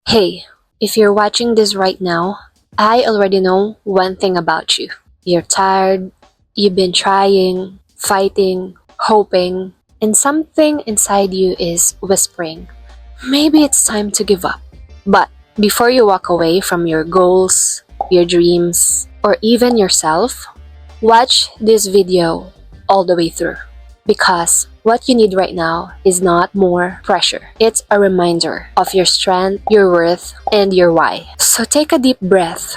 Hey, if you're watching this right now, I already know one thing about you. You're tired, you've been trying, fighting, hoping, and something inside you is whispering, maybe it's time to give up. But before you walk away from your goals, your dreams, or even yourself, watch this video all the way through. Because what you need right now is not more pressure. It's a reminder of your strength, your worth, and your why. So take a deep breath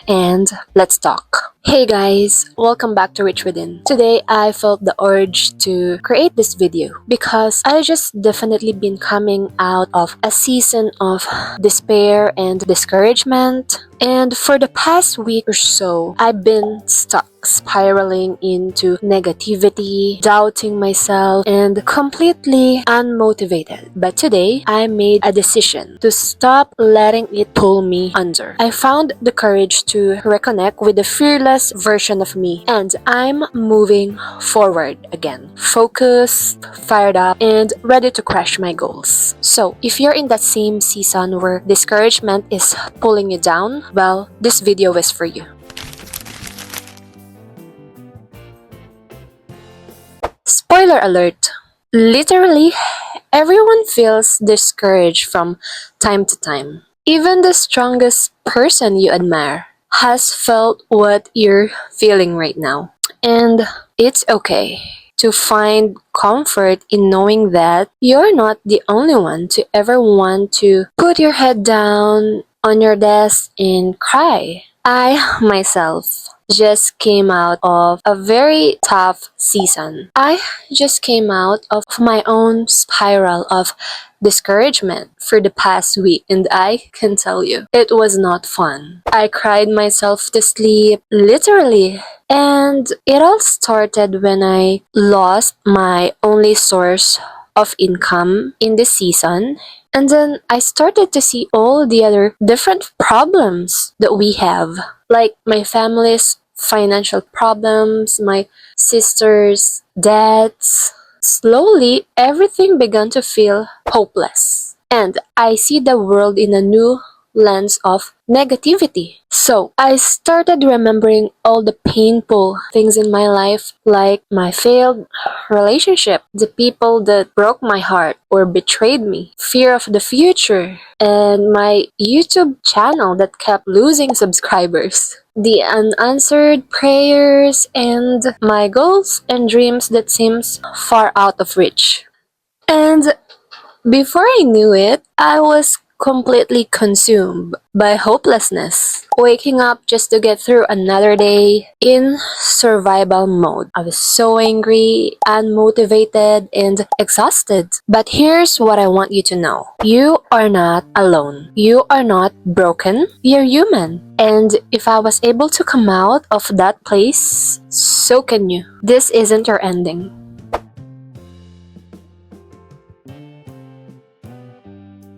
and let's talk. Hey guys, welcome back to Rich Within. Today I felt the urge to create this video because I just definitely been coming out of a season of despair and discouragement. And for the past week or so, I've been stuck spiraling into negativity, doubting myself, and completely unmotivated. But today, I made a decision to stop letting it pull me under. I found the courage to reconnect with the fearless version of me, and I'm moving forward again. Focused, fired up, and ready to crush my goals. So, if you're in that same season where discouragement is pulling you down, well, this video is for you. Spoiler alert! Literally, everyone feels discouraged from time to time. Even the strongest person you admire has felt what you're feeling right now. And it's okay to find comfort in knowing that you're not the only one to ever want to put your head down on your desk and cry. I myself just came out of a very tough season. I just came out of my own spiral of discouragement for the past week, and I can tell you, it was not fun. I cried myself to sleep, literally. And it all started when I lost my only source of income in this season. And then I started to see all the other different problems that we have, like my family's financial problems, my sister's debts. Slowly, everything began to feel hopeless. And I see the world in a new lens of negativity. So I started remembering all the painful things in my life, like my failed relationship, the people that broke my heart or betrayed me, fear of the future, and my YouTube channel that kept losing subscribers, the unanswered prayers, and my goals and dreams that seems far out of reach. And before I knew it, I was completely consumed by hopelessness, waking up just to get through another day in survival mode. I was so angry, unmotivated, and exhausted. But here's what I want you to know. You are not alone. You are not broken. You're human. And if I was able to come out of that place, so can you. This isn't your ending.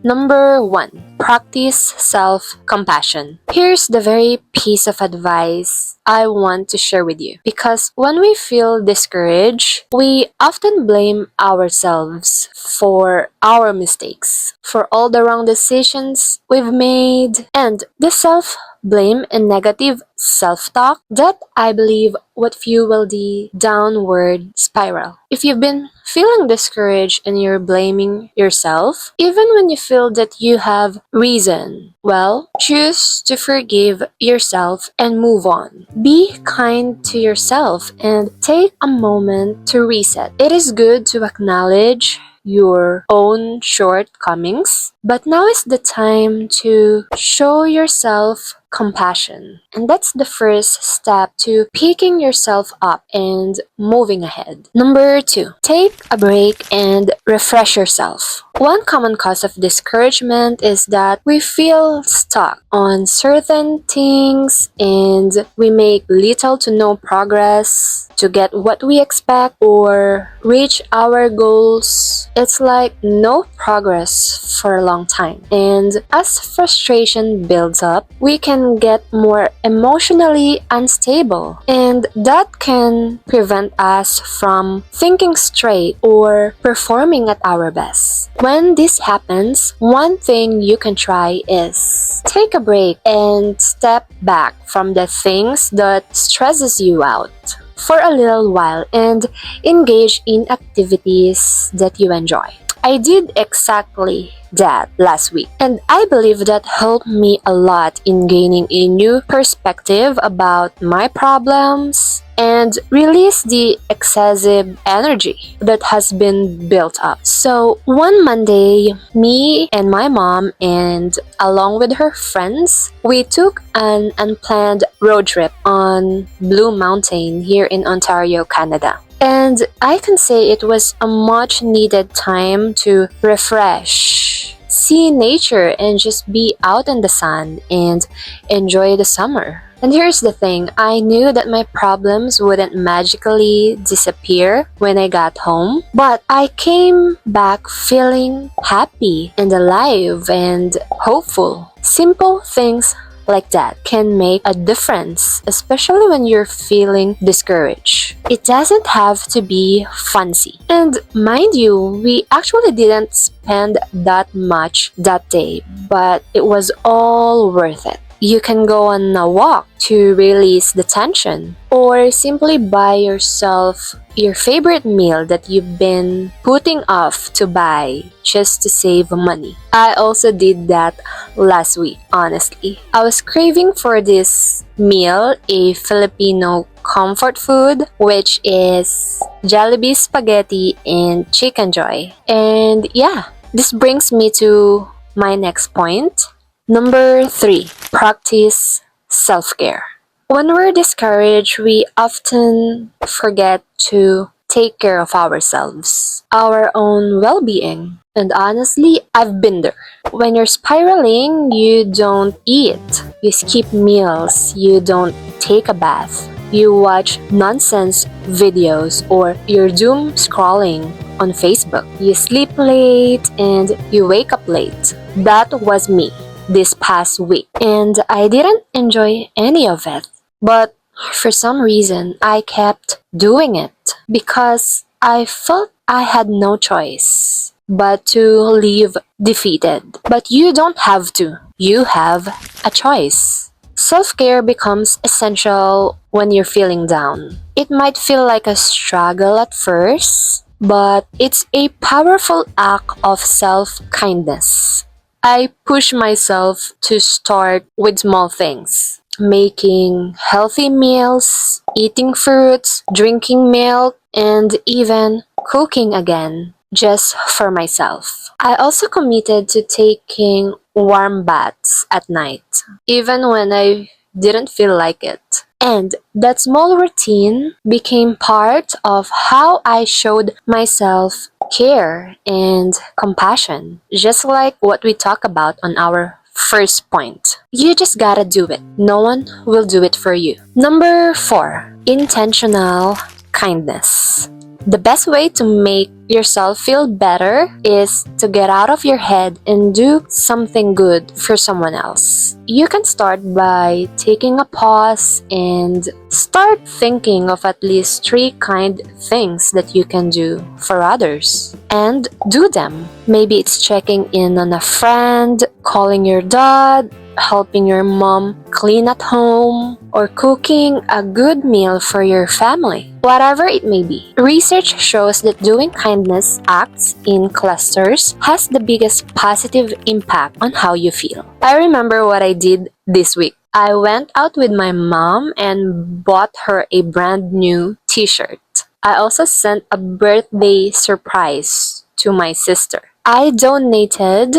Number 1. Practice self-compassion. Here's the very piece of advice I want to share with you. Because when we feel discouraged, we often blame ourselves for our mistakes, for all the wrong decisions we've made, and the self-blame and negative self-talk that I believe what fuel the downward spiral. If you've been feeling discouraged and you're blaming yourself, even when you feel that you have reason, well, choose to forgive yourself and move on. Be kind to yourself and take a moment to reset. It is good to acknowledge your own shortcomings, but now is the time to show yourself compassion. And that's the first step to picking yourself up and moving ahead. Number 2, take a break and refresh yourself. One common cause of discouragement is that we feel stuck on certain things and we make little to no progress to get what we expect or reach our goals. It's like no progress for a long time. And as frustration builds up, we can can get more emotionally unstable, and that can prevent us from thinking straight or performing at our best. When this happens, one thing you can try is take a break and step back from the things that stresses you out for a little while and engage in activities that you enjoy. I did exactly that last week, and I believe that helped me a lot in gaining a new perspective about my problems and release the excessive energy that has been built up. So one Monday, me and my mom and along with her friends, we took an unplanned road trip on Blue Mountain here in Ontario, Canada. And I can say it was a much needed time to refresh, see nature, and just be out in the sun and enjoy the summer. And here's the thing, I knew that my problems wouldn't magically disappear when I got home, but I came back feeling happy and alive and hopeful. Simple things like that can make a difference, especially when you're feeling discouraged. It doesn't have to be fancy. And mind you, we actually didn't spend that much that day, but it was all worth it. You can go on a walk to release the tension, or simply buy yourself your favorite meal that you've been putting off to buy just to save money. I also did that last week, honestly. I was craving for this meal, a Filipino comfort food, which is Jollibee spaghetti and chicken joy. And yeah, this brings me to my next point. Number 3, practice self-care. When we're discouraged, we often forget to take care of ourselves, our own well-being. And honestly, I've been there. When you're spiraling, you don't eat, you skip meals, you don't take a bath, you watch nonsense videos, or you're doom scrolling on Facebook. You sleep late and you wake up late. That was me this past week, and I didn't enjoy any of it. But for some reason, I kept doing it because I felt I had no choice but to leave defeated. But you don't have to. You have a choice. Self-care becomes essential when you're feeling down. It might feel like a struggle at first, but it's a powerful act of self-kindness. I push myself to start with small things. Making healthy meals, eating fruits, drinking milk, and even cooking again, just for myself. I also committed to taking warm baths at night, even when I didn't feel like it. And that small routine became part of how I showed myself care and compassion, just like what we talk about on our first point. You just gotta do it. No one will do it for you. Number 4, intentional kindness. The best way to make yourself feel better is to get out of your head and do something good for someone else. You can start by taking a pause and start thinking of at least 3 kind things that you can do for others. And do them. Maybe it's checking in on a friend, calling your dad, helping your mom clean at home, or cooking a good meal for your family. Whatever it may be. Research shows that doing kindness acts in clusters has the biggest positive impact on how you feel. I remember what I did this week. I went out with my mom and bought her a brand new t-shirt. I also sent a birthday surprise to my sister. I donated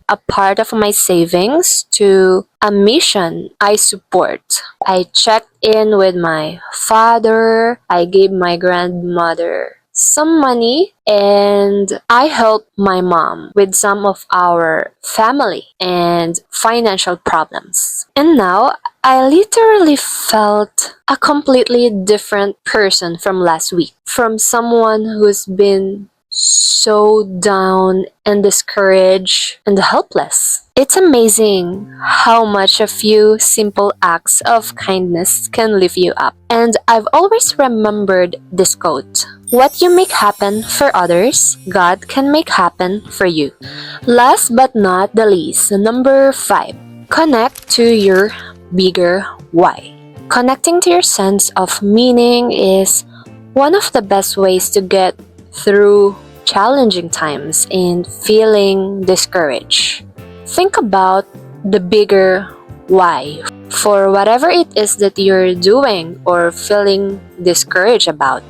a part of my savings to a mission I support. I checked in with my father, I gave my grandmother some money, and I helped my mom with some of our family and financial problems. And now, I literally felt a completely different person from last week. From someone who's been so down and discouraged and helpless. It's amazing how much a few simple acts of kindness can lift you up. And I've always remembered this quote: what you make happen for others, God can make happen for you. Last but not the least, number 5, connect to your bigger why. Connecting to your sense of meaning is one of the best ways to get through challenging times and feeling discouraged. Think about the bigger why for whatever it is that you're doing or feeling discouraged about.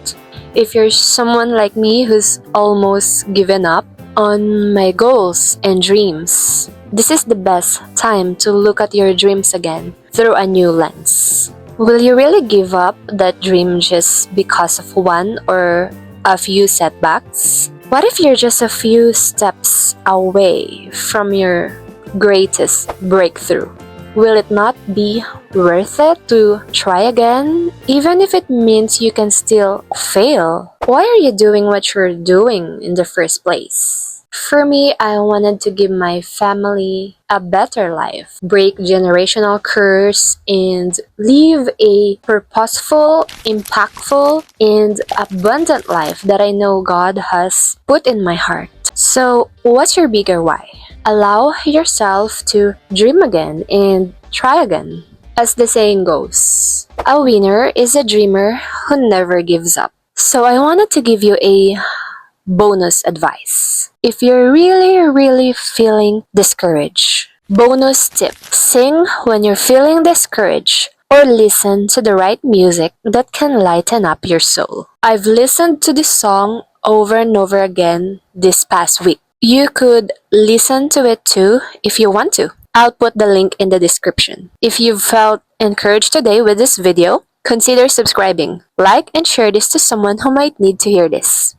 If you're someone like me who's almost given up on my goals and dreams, this is the best time to look at your dreams again through a new lens. Will you really give up that dream just because of one or a few setbacks? What if you're just a few steps away from your greatest breakthrough? Will it not be worth it to try again, even if it means you can still fail? Why are you doing what you're doing in the first place? For me, I wanted to give my family a better life, break generational curse, and live a purposeful, impactful, and abundant life that I know God has put in my heart. So, what's your bigger why? Allow yourself to dream again and try again. As the saying goes, a winner is a dreamer who never gives up. So, I wanted to give you a bonus advice. If you're really feeling discouraged, bonus tip: sing when you're feeling discouraged or listen to the right music that can lighten up your soul. I've listened to this song over and over again this past week. You could listen to it too if you want to. I'll put the link in the description. If you've felt encouraged today with this video, consider subscribing, like, and share this to someone who might need to hear this.